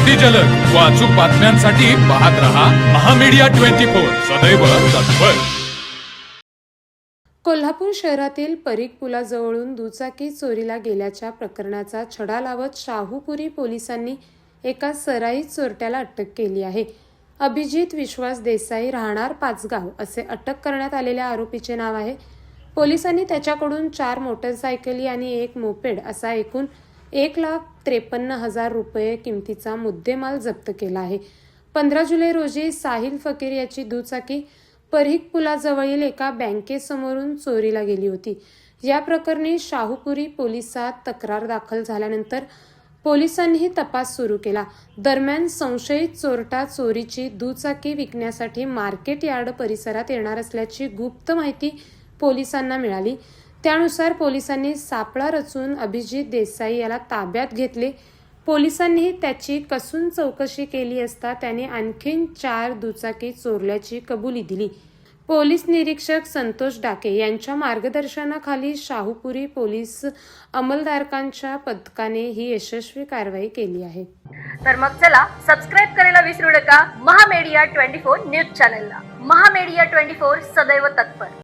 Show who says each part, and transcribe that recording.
Speaker 1: अति जलद व अचूक बातम्यांसाठी पाहत रहा महामीडिया 24 सदैव तत्पर।
Speaker 2: कोल्हापूर शहरातील परीघ पुलाजवळून दुचाकी चोरीला गेल्याच्या प्रकरणाचा छडा लावत शाहूपुरी पोलिसांनी एका सराईत चोरट्याला अटक केली आहे। अभिजित विश्वास देसाई राहणार पाचगाव असे अटक करण्यात आलेल्या आरोपीचे नाव आहे। पोलिसांनी त्याच्याकडून 4 मोटरसायकली आणि 1 मोपेड असा एकूण 1,53,000 रुपये किमतीचा मुद्देमाल जप्त केला आहे। 15 जुलै रोजी साहिल फकीर याची दुचाकी परीघ पुलाजवळील एका बँकेसमोरून चोरीला गेली होती। या प्रकरणी शाहूपुरी पोलिसात तक्रार दाखल झाल्यानंतर पोलिसांनी तपास सुरू केला। दरम्यान संशयित चोरटा चोरीची दुचाकी विकण्यासाठी मार्केट यार्ड परिसरात येणार असल्याची गुप्त माहिती पोलिसांना मिळाली। त्यानुसार पोलिसांनी सापळा रचून अभिजित देसाई याला ताब्यात घेतले। पोलिसांनी त्याची कसून चौकशी केली असता त्याने आणखीन 4 दुचाकी चोरल्याची कबुली दिली। पोलीस निरीक्षक संतोष डाके यांच्या मार्गदर्शनाखाली शाहूपुरी पोलीस अंमलदारांच्या पथकाने ही यशस्वी कारवाई केली आहे।
Speaker 3: तर मग चला सबस्क्राईब करायला विसरू नका महामीडिया 24 न्यूज चॅनलला। महामीडिया 24 सदैव तत्पर।